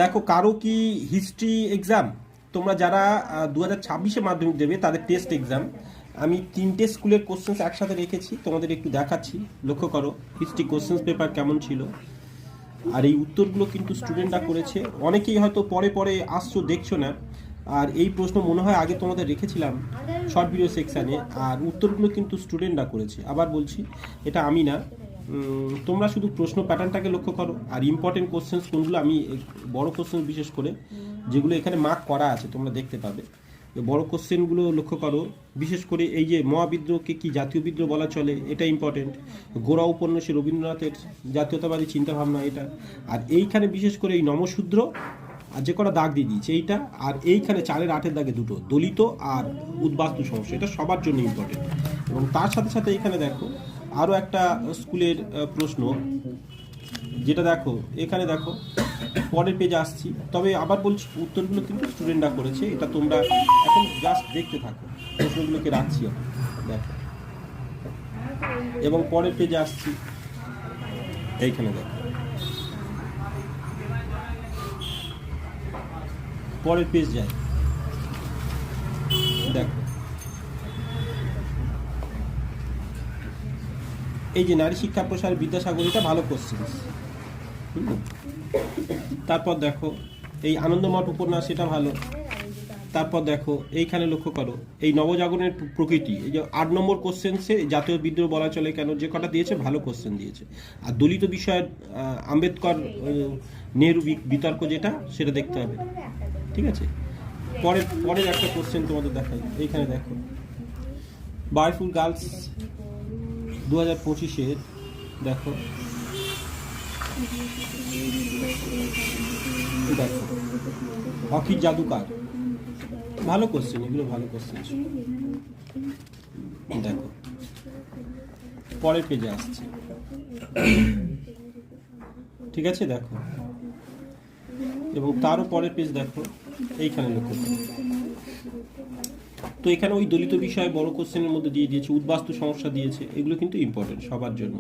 দেখো কারো কি হিস্ট্রি এক্সাম, তোমরা যারা 2026-এ মাধ্যমিক দেবে তাদের টেস্ট এক্সাম, আমি 3টে স্কুলের কোশ্চেন্স একসাথে রেখেছি, তোমাদের একটু দেখাচ্ছি। লক্ষ্য করো হিস্ট্রি কোশ্চেন্স পেপার কেমন ছিল। আর এই উত্তরগুলো কিন্তু স্টুডেন্টরা করেছে। অনেকেই হয়তো পরে পরে আসছো, দেখছো না। আর এই প্রশ্ন মনে হয় আগে তোমাদের রেখেছিলাম শর্ট ভিডিও সেকশানে, আর উত্তরগুলো কিন্তু স্টুডেন্টরা করেছে। আবার বলছি, এটা আমি না। তোমরা শুধু প্রশ্ন প্যাটার্নটাকে লক্ষ্য করো, আর ইম্পর্টেন্ট কোশ্চেন্স কোনগুলো, আমি বড় কোশ্চেন বিশেষ করে যেগুলো এখানে মার্ক করা আছে তোমরা দেখতে পাবে। বড় কোশ্চেনগুলো লক্ষ্য করো, বিশেষ করে এই যে মহাবিদ্রোহকে কি জাতীয় বিদ্রোহ বলা চলে, এটা ইম্পর্টেন্ট। গোড়া উপন্যাসে রবীন্দ্রনাথের জাতীয়তাবাদী চিন্তাভাবনা এটা। আর এইখানে বিশেষ করে এই নমশূদ্র আর যে কটা দাগ দিয়ে দিয়েছে এইটা, আর এইখানে 4-8 দাগে দুটো দলিত আর উদ্বাস্তু সমস্যা, এটা সবার জন্য ইম্পর্টেন্ট। এবং তার সাথে সাথে এখানে দেখো আরও একটা স্কুলের প্রশ্ন, যেটা দেখো এখানে দেখো পরের পেজে আসছি। তবে আবার বলছি উত্তরগুলো কিন্তু স্টুডেন্টরা করেছে, এটা তোমরা এখন জাস্ট দেখতে থাকো, প্রশ্নগুলোকে রাখছি এখন দেখো। এবং পরের পেজে আসছি, এইখানে দেখো পরের পেজ যায়, দেখো এই যে নারী শিক্ষা প্রসার বিদ্যাসাগর, এটা ভালো কোশ্চেন। তারপর দেখো এই আনন্দমঠ উপন্যাস, এটা ভালো। তারপর দেখো এইখানে লক্ষ্য করো এই নবজাগরণের প্রকৃতি, এই যে 8 নম্বর কোশ্চেন্সে জাতীয় বিদ্রোহ বলা চলে কেন, যে কটা দিয়েছে ভালো কোশ্চেন দিয়েছে। আর দলিত বিষয়ের আম্বেদকর নেহরু বিতর্ক যেটা, সেটা দেখতে হবে। ঠিক আছে, পরের পরের একটা কোশ্চেন তোমাদের দেখাই, এইখানে দেখো বারফুল গার্লস 2025-এর, দেখো দেখো হকির জাদুকার, ভালো কোশ্চেন, এগুলো ভালো কোশ্চেন। দেখো পরের পেজে আসছে, ঠিক আছে দেখো। এবং তারও পরের পেজ দেখো, এইখানে লক্ষ্য করো। তো এখানে ওই দলিত বিষয়ে বড় কোশ্চেনের মধ্যে দিয়ে দিয়েছে, উদ্বাস্তু সমস্যা দিয়েছে, এগুলো কিন্তু ইম্পর্টেন্ট সবার জন্য।